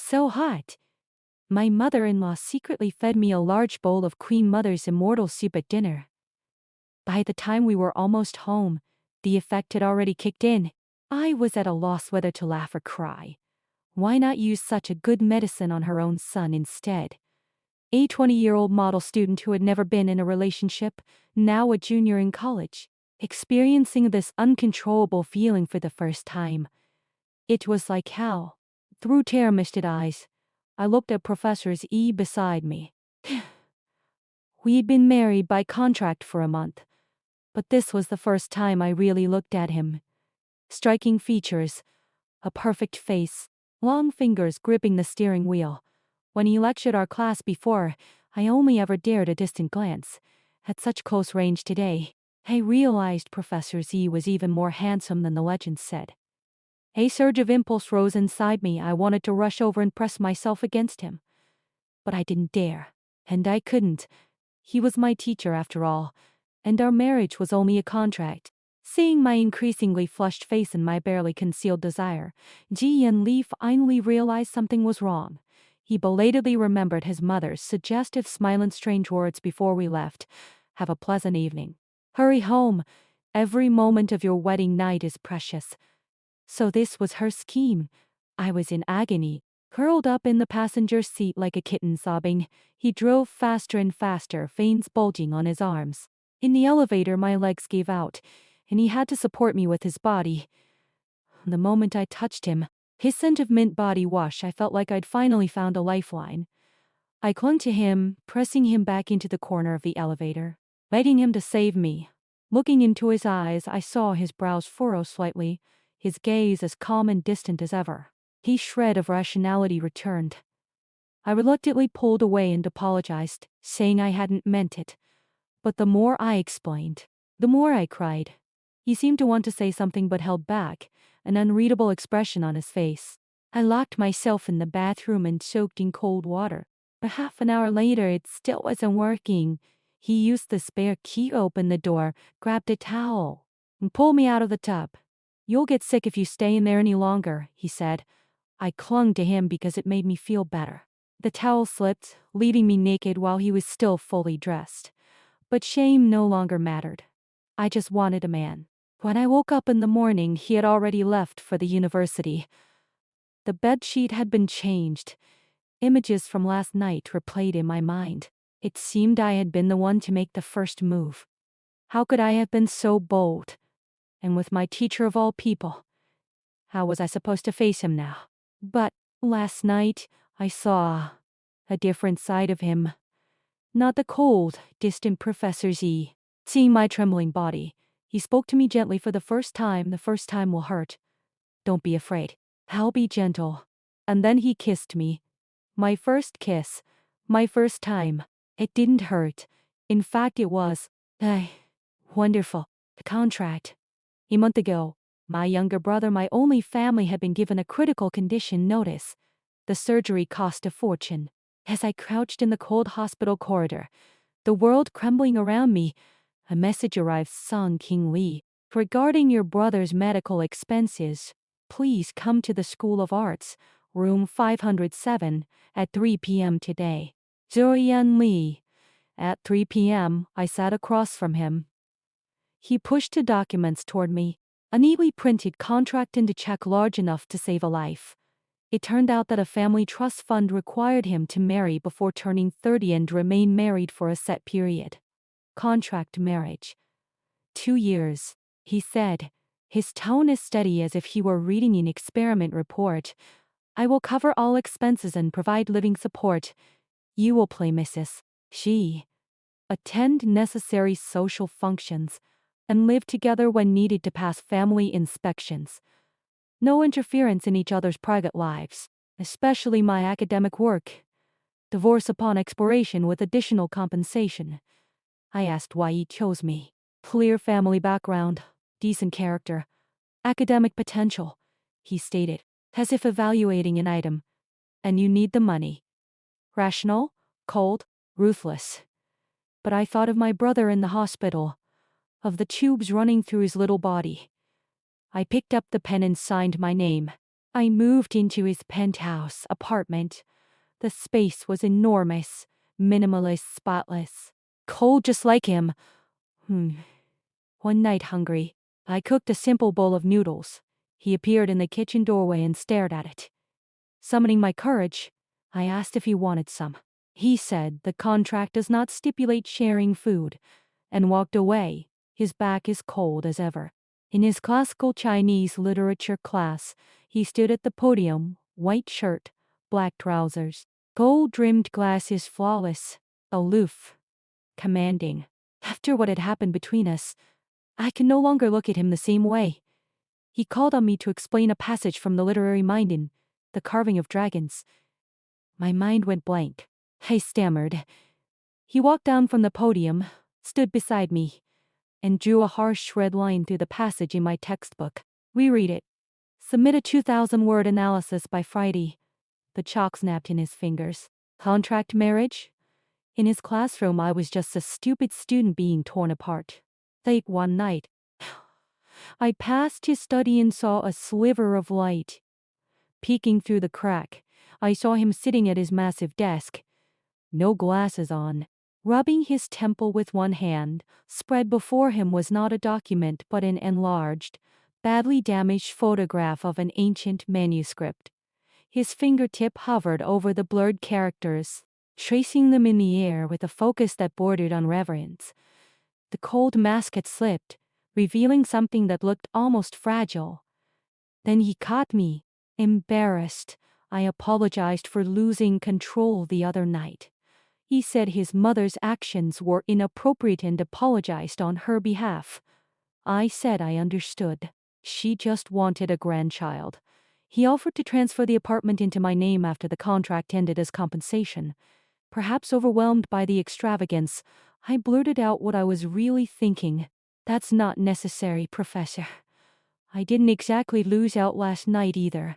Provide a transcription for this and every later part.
so hot. My mother-in-law secretly fed me a large bowl of Queen Mother's Immortal soup at dinner. By the time we were almost home, the effect had already kicked in. I was at a loss whether to laugh or cry. Why not use such a good medicine on her own son instead? A 20-year-old model student who had never been in a relationship, now a junior in college, experiencing this uncontrollable feeling for the first time. It was like hell. Through tear-misted eyes, I looked at Professor Xie beside me. We'd been married by contract for a month, but this was the first time I really looked at him. Striking features, a perfect face, long fingers gripping the steering wheel. When he lectured our class before, I only ever dared a distant glance. At such close range today, I realized Professor Xie was even more handsome than the legend said. A surge of impulse rose inside me. I wanted to rush over and press myself against him. But I didn't dare. And I couldn't. He was my teacher after all, and our marriage was only a contract. Seeing my increasingly flushed face and my barely concealed desire, Ji Yanli finally realized something was wrong. He belatedly remembered his mother's suggestive smile and strange words before we left. Have a pleasant evening. Hurry home. Every moment of your wedding night is precious. So this was her scheme. I was in agony, curled up in the passenger seat like a kitten sobbing. He drove faster and faster, veins bulging on his arms. In the elevator, my legs gave out, and he had to support me with his body. The moment I touched him, his scent of mint body wash, I felt like I'd finally found a lifeline. I clung to him, pressing him back into the corner of the elevator, begging him to save me. Looking into his eyes, I saw his brows furrow slightly, his gaze as calm and distant as ever. His shred of rationality returned. I reluctantly pulled away and apologized, saying I hadn't meant it. But the more I explained, the more I cried. He seemed to want to say something but held back, an unreadable expression on his face. I locked myself in the bathroom and soaked in cold water. But half an hour later, it still wasn't working. He used the spare key to open the door, grabbed a towel, and pulled me out of the tub. You'll get sick if you stay in there any longer, he said. I clung to him because it made me feel better. The towel slipped, leaving me naked while he was still fully dressed. But shame no longer mattered. I just wanted a man. When I woke up in the morning, he had already left for the university. The bedsheet had been changed. Images from last night replayed in my mind. It seemed I had been the one to make the first move. How could I have been so bold? And with my teacher of all people, how was I supposed to face him now? But last night, I saw a different side of him. Not the cold, distant Professor Xie. Seeing my trembling body, he spoke to me gently for the first time. The first time will hurt. Don't be afraid. I'll be gentle. And then he kissed me. My first kiss. My first time. It didn't hurt. In fact, it was wonderful. The contract. A month ago, my younger brother, my only family, had been given a critical condition notice. The surgery cost a fortune. As I crouched in the cold hospital corridor, the world crumbling around me, a message arrived. Song King Lee. Regarding your brother's medical expenses, please come to the School of Arts, room 507, at 3 p.m. today. Zhou Li. At 3 p.m., I sat across from him. He pushed the documents toward me, a neatly printed contract and a check large enough to save a life. It turned out that a family trust fund required him to marry before turning 30 and remain married for a set period. Contract marriage. 2 years, he said, his tone as steady as if he were reading an experiment report. I will cover all expenses and provide living support. You will play Mrs. Xie, attend necessary social functions, and live together when needed to pass family inspections. No interference in each other's private lives, especially my academic work. Divorce upon expiration with additional compensation. I asked why he chose me. Clear family background, decent character, academic potential, he stated, as if evaluating an item. And you need the money. Rational, cold, ruthless. But I thought of my brother in the hospital, of the tubes running through his little body. I picked up the pen and signed my name. I moved into his penthouse apartment. The space was enormous, minimalist, spotless, cold just like him. One night, hungry, I cooked a simple bowl of noodles. He appeared in the kitchen doorway and stared at it. Summoning my courage, I asked if he wanted some. He said the contract does not stipulate sharing food, and walked away, his back as cold as ever. In his classical Chinese literature class, he stood at the podium, white shirt, black trousers, gold-rimmed glasses, flawless, aloof, commanding. After what had happened between us, I could no longer look at him the same way. He called on me to explain a passage from the literary mind in The Carving of Dragons. My mind went blank. I stammered. He walked down from the podium, stood beside me, and drew a harsh red line through the passage in my textbook. Reread it. Submit a 2,000-word analysis by Friday. The chalk snapped in his fingers. Contract marriage? In his classroom, I was just a stupid student being torn apart. Late one night, I passed his study and saw a sliver of light. Peeking through the crack, I saw him sitting at his massive desk, no glasses on, rubbing his temple with one hand. Spread before him was not a document but an enlarged, badly damaged photograph of an ancient manuscript. His fingertip hovered over the blurred characters, tracing them in the air with a focus that bordered on reverence. The cold mask had slipped, revealing something that looked almost fragile. Then he caught me, embarrassed. I apologized for losing control the other night. He said his mother's actions were inappropriate and apologized on her behalf. I said I understood. She just wanted a grandchild. He offered to transfer the apartment into my name after the contract ended as compensation. Perhaps overwhelmed by the extravagance, I blurted out what I was really thinking. That's not necessary, Professor. I didn't exactly lose out last night either.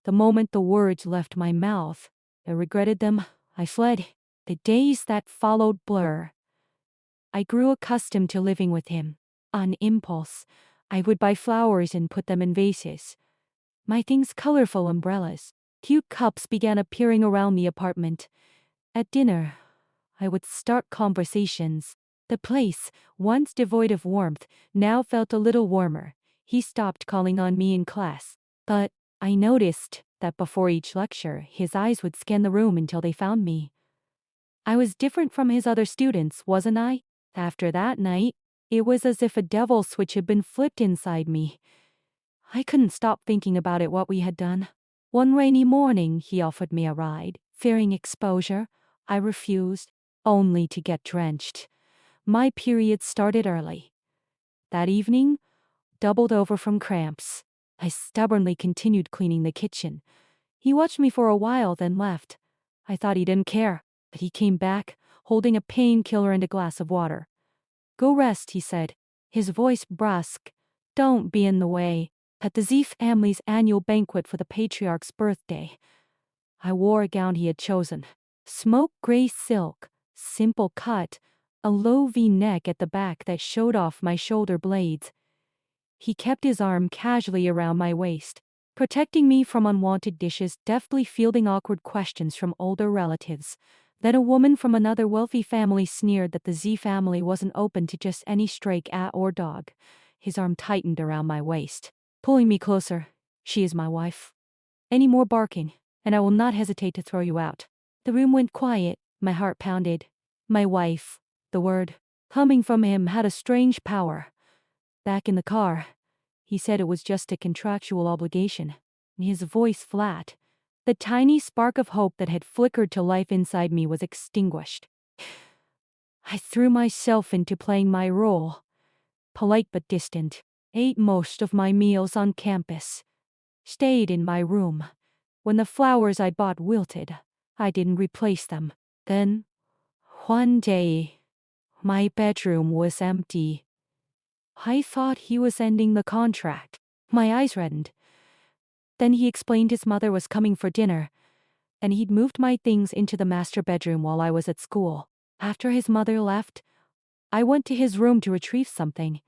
The moment the words left my mouth, I regretted them. I fled. The days that followed blur. I grew accustomed to living with him. On impulse, I would buy flowers and put them in vases. My things colorful umbrellas. Cute cups began appearing around the apartment. At dinner, I would start conversations. The place, once devoid of warmth, now felt a little warmer. He stopped calling on me in class, but I noticed that before each lecture, his eyes would scan the room until they found me. I was different from his other students, wasn't I? After that night, it was as if a devil switch had been flipped inside me. I couldn't stop thinking about it, what we had done. One rainy morning, he offered me a ride. Fearing exposure, I refused, only to get drenched. My period started early. That evening, doubled over from cramps, I stubbornly continued cleaning the kitchen. He watched me for a while, then left. I thought he didn't care, but he came back, holding a painkiller and a glass of water. Go rest, he said, his voice brusque. Don't be in the way. At the Xie family's annual banquet for the patriarch's birthday, I wore a gown he had chosen. Smoke gray silk, simple cut, a low V-neck at the back that showed off my shoulder blades. He kept his arm casually around my waist, protecting me from unwanted dishes, deftly fielding awkward questions from older relatives. Then a woman from another wealthy family sneered that the Xie family wasn't open to just any stray cat or dog. His arm tightened around my waist, pulling me closer. She is my wife. Any more barking, and I will not hesitate to throw you out. The room went quiet, my heart pounded. My wife, the word, coming from him, had a strange power. Back in the car, he said it was just a contractual obligation. His voice flat. The tiny spark of hope that had flickered to life inside me was extinguished. I threw myself into playing my role. Polite but distant. Ate most of my meals on campus. Stayed in my room. When the flowers I bought wilted, I didn't replace them. Then, one day, my bedroom was empty. I thought he was ending the contract. My eyes reddened. Then he explained his mother was coming for dinner, and he'd moved my things into the master bedroom while I was at school. After his mother left, I went to his room to retrieve something.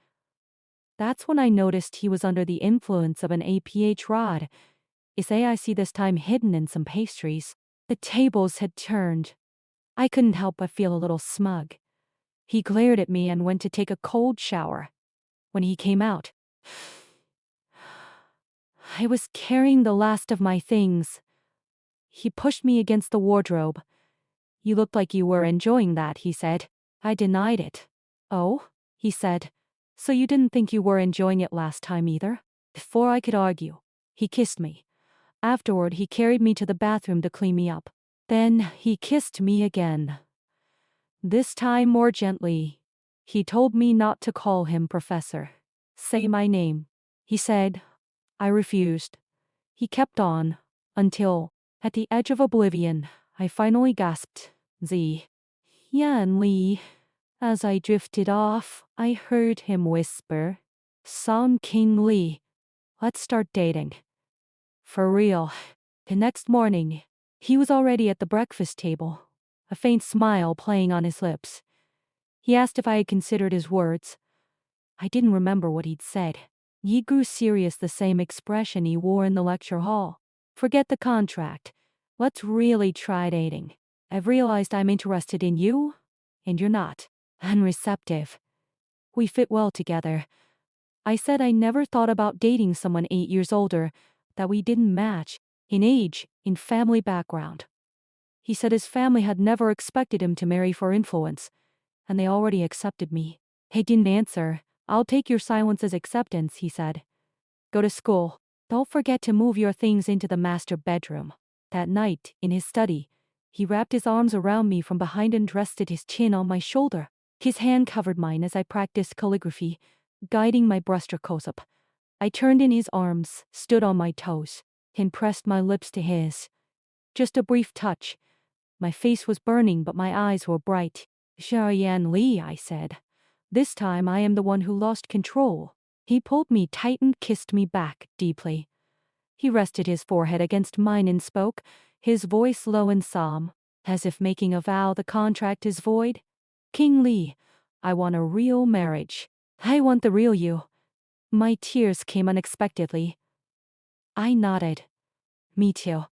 That's when I noticed he was under the influence of an APH rod. I see this time hidden in some pastries. The tables had turned. I couldn't help but feel a little smug. He glared at me and went to take a cold shower. When he came out, I was carrying the last of my things. He pushed me against the wardrobe. You looked like you were enjoying that, he said. I denied it. Oh, he said. So you didn't think you were enjoying it last time either? Before I could argue, he kissed me. Afterward, he carried me to the bathroom to clean me up. Then he kissed me again. This time more gently. He told me not to call him Professor. Say my name, he said. I refused. He kept on, until, at the edge of oblivion, I finally gasped, Z. Yan Li. As I drifted off, I heard him whisper, Song King Li, let's start dating. For real. The next morning, he was already at the breakfast table, a faint smile playing on his lips. He asked if I had considered his words. I didn't remember what he'd said. He grew serious, the same expression he wore in the lecture hall. Forget the contract. Let's really try dating. I've realized I'm interested in you, and you're not. Unreceptive. We fit well together. I said I never thought about dating someone 8 years older, that we didn't match, in age, in family background. He said his family had never expected him to marry for influence, and they already accepted me. I didn't answer. I'll take your silence as acceptance, he said. Go to school. Don't forget to move your things into the master bedroom. That night, in his study, he wrapped his arms around me from behind and rested his chin on my shoulder. His hand covered mine as I practiced calligraphy, guiding my brushstrokes up. I turned in his arms, stood on my toes, and pressed my lips to his. Just a brief touch. My face was burning, but my eyes were bright. Xiaoyan Li, I said. This time I am the one who lost control. He pulled me tight and kissed me back deeply. He rested his forehead against mine and spoke, his voice low and solemn, as if making a vow the contract is void. King Li, I want a real marriage. I want the real you. My tears came unexpectedly. I nodded. Me too.